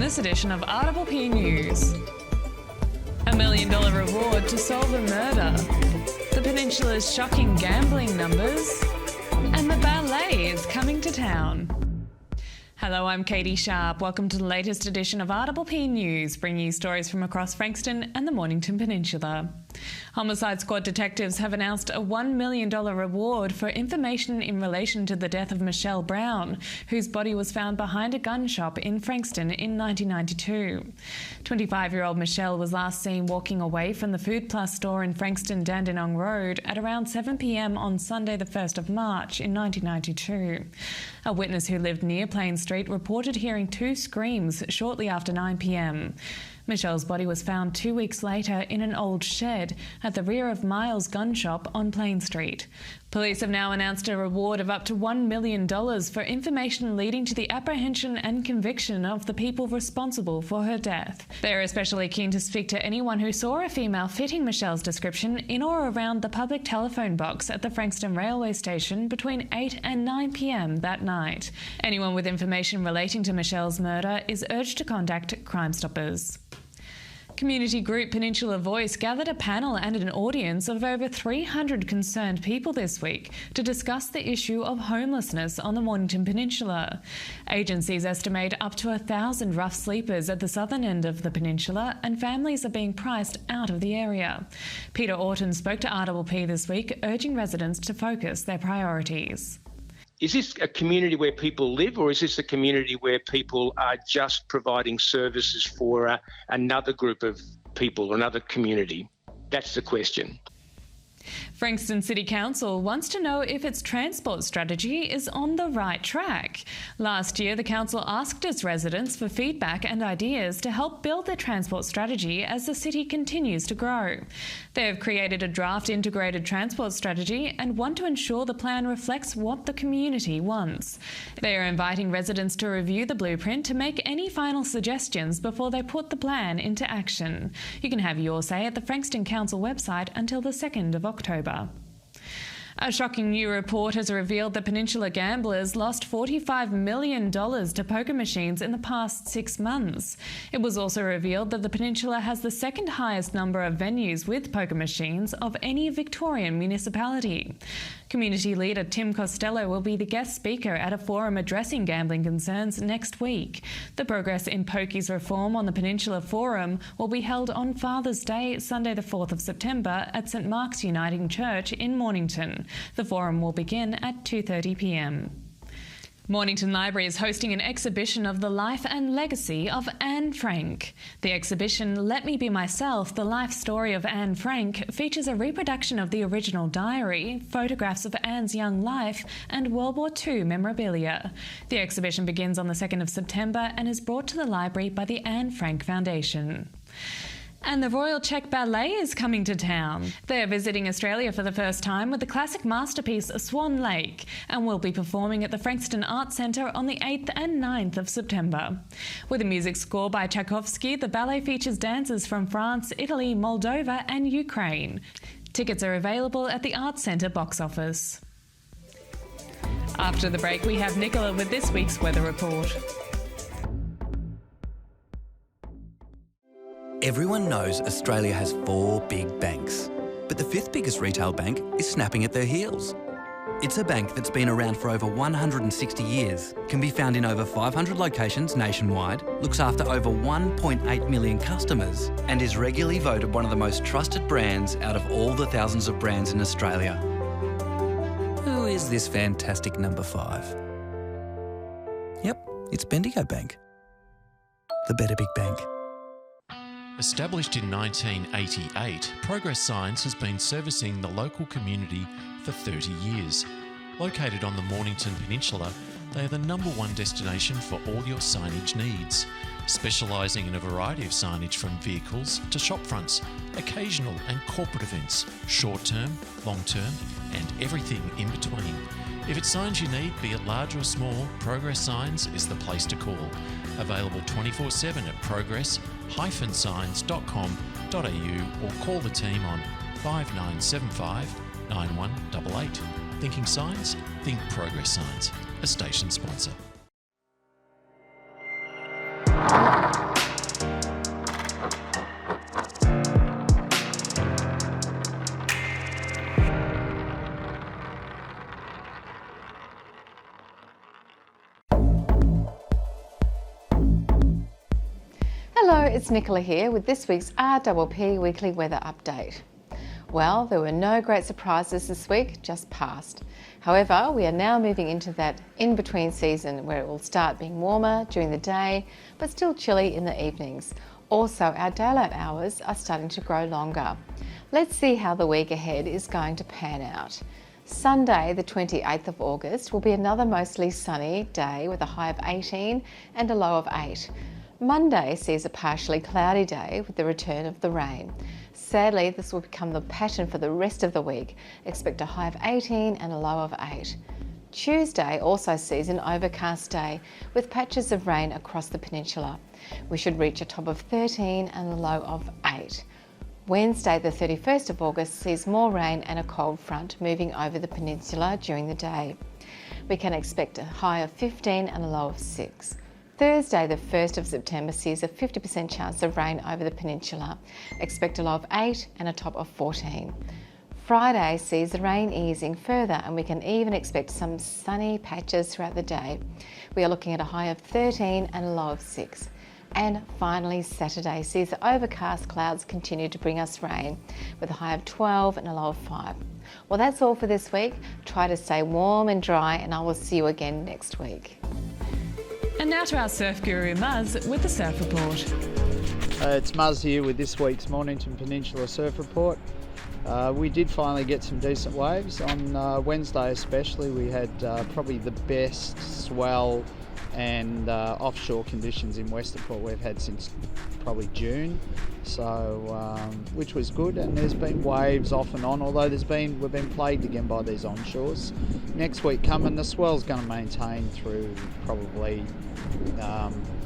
this edition of RPP News. $1 million reward to solve a murder. The Peninsula's shocking gambling numbers. And the Ballet is coming to town. Hello, I'm Catie Sharp. Welcome to the latest edition of RPP News, bringing you stories from across Frankston and the Mornington Peninsula. Homicide Squad detectives have announced a $1 million reward for information in relation to the death of Michelle Brown, whose body was found behind a gun shop in Frankston in 1992. 25-year-old Michelle was last seen walking away from the Food Plus store in Frankston Dandenong Road at around 7 p.m. on Sunday the 1st of March in 1992. A witness who lived near Plain Street reported hearing two screams shortly after 9 p.m. Michelle's body was found 2 weeks later in an old shed at the rear of Miles Gun Shop on Plain Street. Police have now announced a reward of up to $1 million for information leading to the apprehension and conviction of the people responsible for her death. They are especially keen to speak to anyone who saw a female fitting Michelle's description in or around the public telephone box at the Frankston railway station between 8 and 9 p.m. that night. Anyone with information relating to Michelle's murder is urged to contact Crime Stoppers. Community group Peninsula Voice gathered a panel and an audience of over 300 concerned people this week to discuss the issue of homelessness on the Mornington Peninsula. Agencies estimate up to 1,000 rough sleepers at the southern end of the peninsula, and families are being priced out of the area. Peter Orton spoke to RPP this week, urging residents to focus their priorities. Is this a community where people live, or is this a community where people are just providing services for another group of people or another community? That's the question. Frankston City Council wants to know if its transport strategy is on the right track. Last year, the council asked its residents for feedback and ideas to help build their transport strategy as the city continues to grow. They have created a draft integrated transport strategy and want to ensure the plan reflects what the community wants. They are inviting residents to review the blueprint to make any final suggestions before they put the plan into action. You can have your say at the Frankston Council website until the 2nd of October. A shocking new report has revealed that Peninsula gamblers lost $45 million to poker machines in the past 6 months. It was also revealed that the Peninsula has the second highest number of venues with poker machines of any Victorian municipality. Community leader Tim Costello will be the guest speaker at a forum addressing gambling concerns next week. The Progress in Pokies Reform on the Peninsula Forum will be held on Father's Day, Sunday the 4th of September at St Mark's Uniting Church in Mornington. The forum will begin at 2:30 p.m. Mornington Library is hosting an exhibition of the life and legacy of Anne Frank. The exhibition, Let Me Be Myself, the life story of Anne Frank, features a reproduction of the original diary, photographs of Anne's young life, and World War II memorabilia. The exhibition begins on the 2nd of September and is brought to the library by the Anne Frank Foundation. And the Royal Czech Ballet is coming to town. They are visiting Australia for the first time with the classic masterpiece Swan Lake and will be performing at the Frankston Arts Centre on the 8th and 9th of September. With a music score by Tchaikovsky, the ballet features dancers from France, Italy, Moldova and Ukraine. Tickets are available at the Arts Centre box office. After the break, we have Nicola with this week's weather report. Everyone knows Australia has 4 big banks, but the 5th biggest retail bank is snapping at their heels. It's a bank that's been around for over 160 years, can be found in over 500 locations nationwide, looks after over 1.8 million customers, and is regularly voted one of the most trusted brands out of all the thousands of brands in Australia. Who is this fantastic number 5? Yep, it's Bendigo Bank. The better big bank. Established in 1988, Progress Signs has been servicing the local community for 30 years. Located on the Mornington Peninsula, they are the #1 destination for all your signage needs, specialising in a variety of signage from vehicles to shop fronts, occasional and corporate events, short-term, long-term and everything in between. If it's signs you need, be it large or small, Progress Signs is the place to call. Available 24/7 at progress-signs.com.au or call the team on 5975 9188. Thinking signs? Think Progress Signs. A station sponsor. Hello, it's Nicola here with this week's RPP Weekly Weather Update. Well, there were no great surprises this week, just past. However, we are now moving into that in-between season where it will start being warmer during the day, but still chilly in the evenings. Also, our daylight hours are starting to grow longer. Let's see how the week ahead is going to pan out. Sunday, the 28th of August, will be another mostly sunny day with a high of 18 and a low of 8. Monday sees a partially cloudy day with the return of the rain. Sadly, this will become the pattern for the rest of the week. Expect a high of 18 and a low of 8. Tuesday also sees an overcast day with patches of rain across the peninsula. We should reach a top of 13 and a low of 8. Wednesday, the 31st of August, sees more rain and a cold front moving over the peninsula during the day. We can expect a high of 15 and a low of 6. Thursday, the 1st of September, sees a 50% chance of rain over the peninsula. Expect a low of 8 and a top of 14. Friday sees the rain easing further and we can even expect some sunny patches throughout the day. We are looking at a high of 13 and a low of 6. And finally, Saturday sees the overcast clouds continue to bring us rain with a high of 12 and a low of 5. Well, that's all for this week. Try to stay warm and dry and I will see you again next week. And now to our surf guru Muzz with the Surf Report. It's Muzz here with this week's Mornington Peninsula Surf Report. We did finally get some decent waves. On Wednesday especially, we had probably the best swell and offshore conditions in Western Port we've had since probably June, so which was good. And there's been waves off and on, although we've been plagued again by these onshores. Next week coming, the swell's going to maintain through probably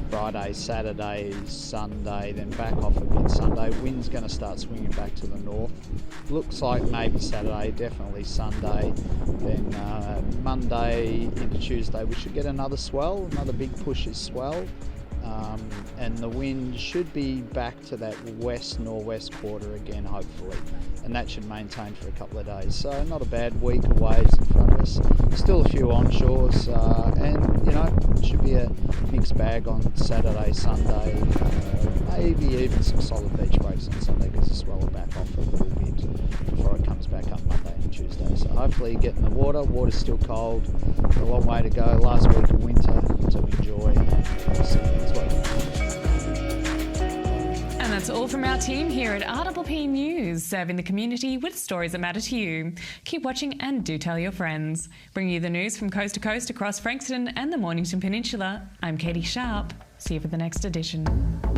Friday, Saturday, Sunday, then back off a bit Sunday. Wind's going to start swinging back to the north. Looks like maybe Saturday, definitely Sunday. Then Monday into Tuesday we should get another swell, another big push is swell. And the wind should be back to that west-northwest quarter again, hopefully, and that should maintain for a couple of days. So not a bad week of waves in front of us. Still a few onshores, and you know, it should be a mixed bag on Saturday, Sunday, maybe even some solid beach breaks on Sunday because the swell will back off a little bit before it comes back up Monday and Tuesday. So hopefully get in the water. Water's still cold, a long way to go. Last week of winter to enjoy. See you next week. And that's all from our team here at RPP News, serving the community with stories that matter to you. Keep watching and do tell your friends. Bringing you the news from coast to coast across Frankston and the Mornington Peninsula, I'm Catie Sharp. See you for the next edition.